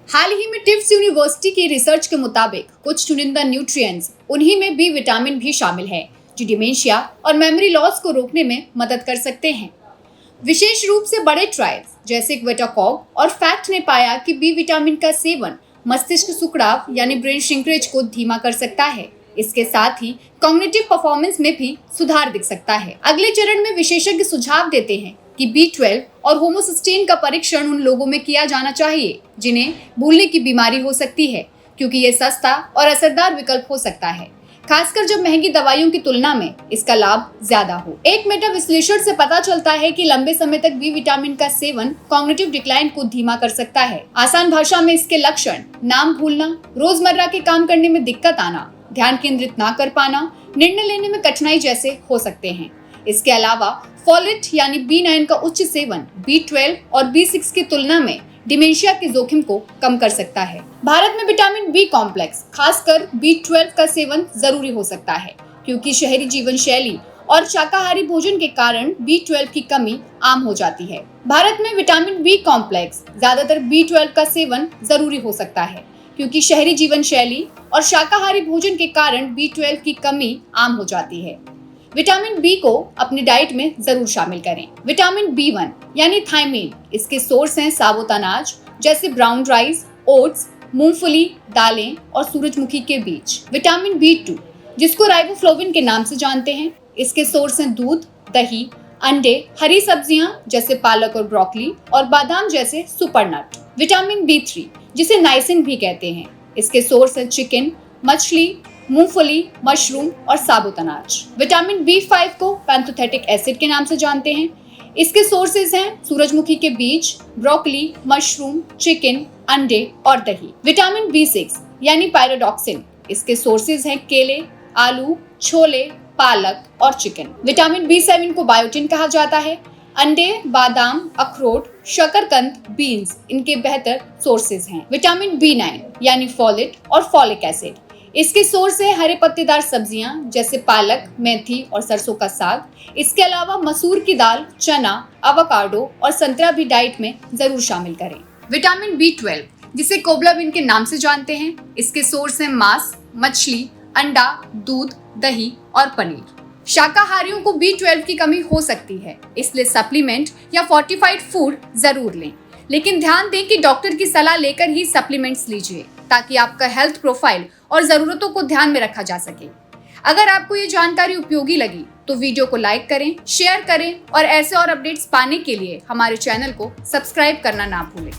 हाल ही में टिफ्ट यूनिवर्सिटी की रिसर्च के मुताबिक कुछ चुनिंदा न्यूट्रिएंट्स, उन्हीं में बी विटामिन भी शामिल है, जो डिमेंशिया और मेमोरी लॉस को रोकने में मदद कर सकते हैं। विशेष रूप से बड़े ट्रायल्स जैसे क्वेटाकॉग और फैक्ट ने पाया कि बी विटामिन का सेवन मस्तिष्क सिकुड़ाव यानी ब्रेन श्रिंकरेज को धीमा कर सकता है। इसके साथ ही कॉग्निटिव परफॉर्मेंस में भी सुधार दिख सकता है। अगले चरण में विशेषज्ञ सुझाव देते हैं कि B12 और होमोसिस्टेन का परीक्षण उन लोगों में किया जाना चाहिए जिन्हें भूलने की बीमारी हो सकती है, क्योंकि ये सस्ता और असरदार विकल्प हो सकता है, खासकर जब महंगी दवाइयों की तुलना में इसका लाभ ज्यादा हो। एक मेटा विश्लेषण से पता चलता है कि लंबे समय तक बी विटामिन का सेवन कॉग्निटिव डिक्लाइन को धीमा कर सकता है। आसान भाषा में इसके लक्षण नाम भूलना, रोजमर्रा के काम करने में दिक्कत आना, ध्यान केंद्रित ना कर पाना, निर्णय लेने में कठिनाई जैसे हो सकते हैं। इसके अलावा फोलेट यानी B9 का उच्च सेवन B12 और B6 की तुलना में डिमेंशिया के जोखिम को कम कर सकता है। भारत में विटामिन बी कॉम्प्लेक्स, खासकर B12 का सेवन जरूरी हो सकता है, क्योंकि शहरी जीवन शैली और शाकाहारी भोजन के कारण B12 की कमी आम हो जाती है। भारत में विटामिन बी कॉम्प्लेक्स, ज्यादातर B12 का सेवन जरूरी हो सकता है, क्योंकि शहरी जीवन शैली और शाकाहारी भोजन के कारण B12 की कमी आम हो जाती है। विटामिन बी को अपनी डाइट में जरूर शामिल करें। विटामिन B1 यानी थायमीन, इसके सोर्स हैं साबुत अनाज जैसे ब्राउन राइस, ओट्स, मूंगफली, दालें और सूरजमुखी के बीज। विटामिन B2 जिसको राइबोफ्लोविन के नाम से जानते हैं, इसके सोर्स हैं दूध, दही, अंडे, हरी सब्जियां जैसे पालक और ब्रोकली और बादाम जैसे सुपरनट। विटामिन B3 जिसे नाइसिन भी कहते हैं, इसके सोर्स हैं चिकन, मछली, मूंगफली, मशरूम और साबुत अनाज। विटामिन B5 को पैंथोथेटिक एसिड के नाम से जानते हैं, इसके सोर्सेज हैं सूरजमुखी के बीज, ब्रोकली, मशरूम, चिकन, अंडे और दही। विटामिन B6 यानी पायरोडॉक्सिन, इसके सोर्सेज हैं केले, आलू, छोले, पालक और चिकन। विटामिन B7 को बायोटिन कहा जाता है, अंडे, बादाम, अखरोट, शकरकंद, बीन्स इनके बेहतर सोर्सेज हैं। विटामिन B9 यानी फोलेट और फॉलिक एसिड, इसके सोर्स है हरे पत्तेदार सब्जियां जैसे पालक, मेथी और सरसों का साग। इसके अलावा मसूर की दाल, चना, अवाकाडो और संतरा भी डाइट में जरूर शामिल करें। विटामिन B12 जिसे कोबलामिन के नाम से जानते हैं, इसके सोर्स हैं मांस, मछली, अंडा, दूध, दही और पनीर। शाकाहारियों को B12 की कमी हो सकती है, इसलिए सप्लीमेंट या फोर्टिफाइड फूड जरूर लें, लेकिन ध्यान दें कि डॉक्टर की सलाह लेकर ही सप्लीमेंट्स लीजिए, ताकि आपका हेल्थ प्रोफाइल और जरूरतों को ध्यान में रखा जा सके। अगर आपको ये जानकारी उपयोगी लगी तो वीडियो को लाइक करें, शेयर करें और ऐसे और अपडेट्स पाने के लिए हमारे चैनल को सब्सक्राइब करना ना भूलें।